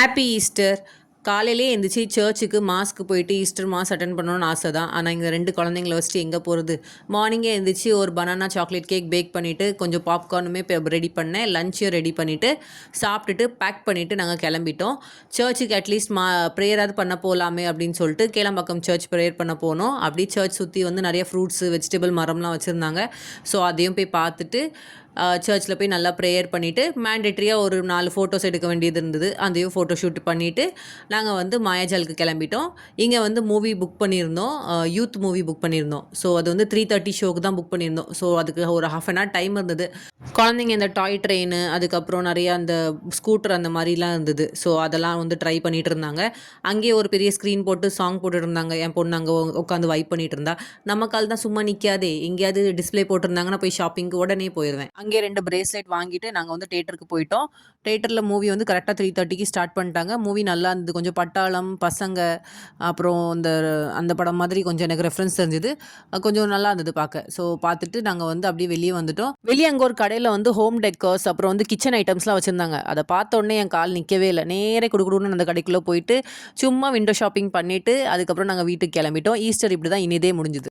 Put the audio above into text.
Happy Easter. காலையிலேயே எந்திரிச்சு சர்ச்சுக்கு மாஸ்க்கு போயிட்டு ஈஸ்டர் மாஸ் அட்டன் பண்ணணும்னு ஆசை தான். ஆனால் இங்கே 2 குழந்தைங்கள வச்சுட்டு எங்கே போகிறது? மார்னிங்கே எந்திரிச்சு ஒரு பனானா சாக்லேட் கேக் பேக் பண்ணிவிட்டு கொஞ்சம் பாப்கார்னுமே ரெடி பண்ணேன். லஞ்சையும் ரெடி பண்ணிவிட்டு சாப்பிட்டுட்டு பேக் பண்ணிவிட்டு நாங்கள் கிளம்பிட்டோம். சர்ச்சுக்கு அட்லீஸ்ட் ப்ரேயராவது பண்ண போகலாமே அப்படின்னு சொல்லிட்டு கேளம்பாக்கம் சர்ச் ப்ரேயர் பண்ண போனோம். அப்படியே சர்ச் சுற்றி வந்து நிறைய ஃப்ரூட்ஸு வெஜிடபிள் மரம்லாம் வச்சுருந்தாங்க. ஸோ அதையும் போய் பார்த்துட்டு சர்ச்சில் போய் நல்லா ப்ரேயர் பண்ணிவிட்டு மேண்டேட்ரியாக ஒரு 4 ஃபோட்டோஸ் எடுக்க வேண்டியது இருந்தது. அதையும் ஃபோட்டோ ஷூட் பண்ணிவிட்டு நாங்கள் வந்து மாயாஜாலுக்கு கிளம்பிட்டோம். இங்கே வந்து மூவி புக் பண்ணியிருந்தோம். யூத் மூவி புக் பண்ணியிருந்தோம். ஸோ அது வந்து 3:30 ஷோக்கு தான் புக் பண்ணியிருந்தோம். ஸோ அதுக்கு ஒரு ½ அன் ஹவர் டைம் இருந்தது. குழந்தைங்க இந்த டாய் ட்ரெயின், அதுக்கப்புறம் நிறையா அந்த ஸ்கூட்டர் அந்த மாதிரிலாம் இருந்தது. ஸோ அதெல்லாம் வந்து ட்ரை பண்ணிகிட்டு இருந்தாங்க. அங்கேயே ஒரு பெரிய ஸ்க்ரீன் போட்டு சாங் போட்டுட்டு இருந்தாங்க. என் பொண்ணு அங்கே உட்காந்து வைப் பண்ணிட்டு இருந்தா. நமக்கால் தான் சும்மா நிற்காதே, எங்கேயாவது டிஸ்பிளே போட்டிருந்தாங்கன்னா போய் ஷாப்பிங்க்கு உடனே போயிடுவேன். அங்கே 2 பிரேஸ்லெட் வாங்கிட்டு நாங்கள் வந்து தேட்டருக்கு போயிட்டோம். தேட்டரில் மூவி வந்து கரெக்டாக 3:30க்கு ஸ்டார்ட் பண்ணிட்டாங்க. மூவி நல்லா இருந்தது. கொஞ்சம் பட்டாளம், பசங்க, அப்புறம் அந்த படம் மாதிரி கொஞ்சம் எனக்கு ரெஃபரன்ஸ் தெரிஞ்சுது. கொஞ்சம் நல்லா இருந்தது பார்க்க. ஸோ பார்த்துட்டு நாங்கள் வந்து அப்படியே வெளியே வந்துட்டோம். வெளியே அங்கே ஒரு கடையில் வந்து ஹோம் டெக்கர்ஸ் அப்புறம் வந்து கிச்சன் ஐட்டம்ஸ்லாம் வச்சுருந்தாங்க. அதை பார்த்த உடனே என் கால் நிற்கவே இல்லை. நேரே குடுக்குடுன்னு அந்த கடைக்குள்ளே போயிட்டு சும்மா விண்டோ ஷாப்பிங் பண்ணிவிட்டு அதுக்கப்புறம் நாங்கள் வீட்டுக்கு கிளம்பிட்டோம். ஈஸ்டர் இப்படி தான் இனிதே முடிஞ்சுது.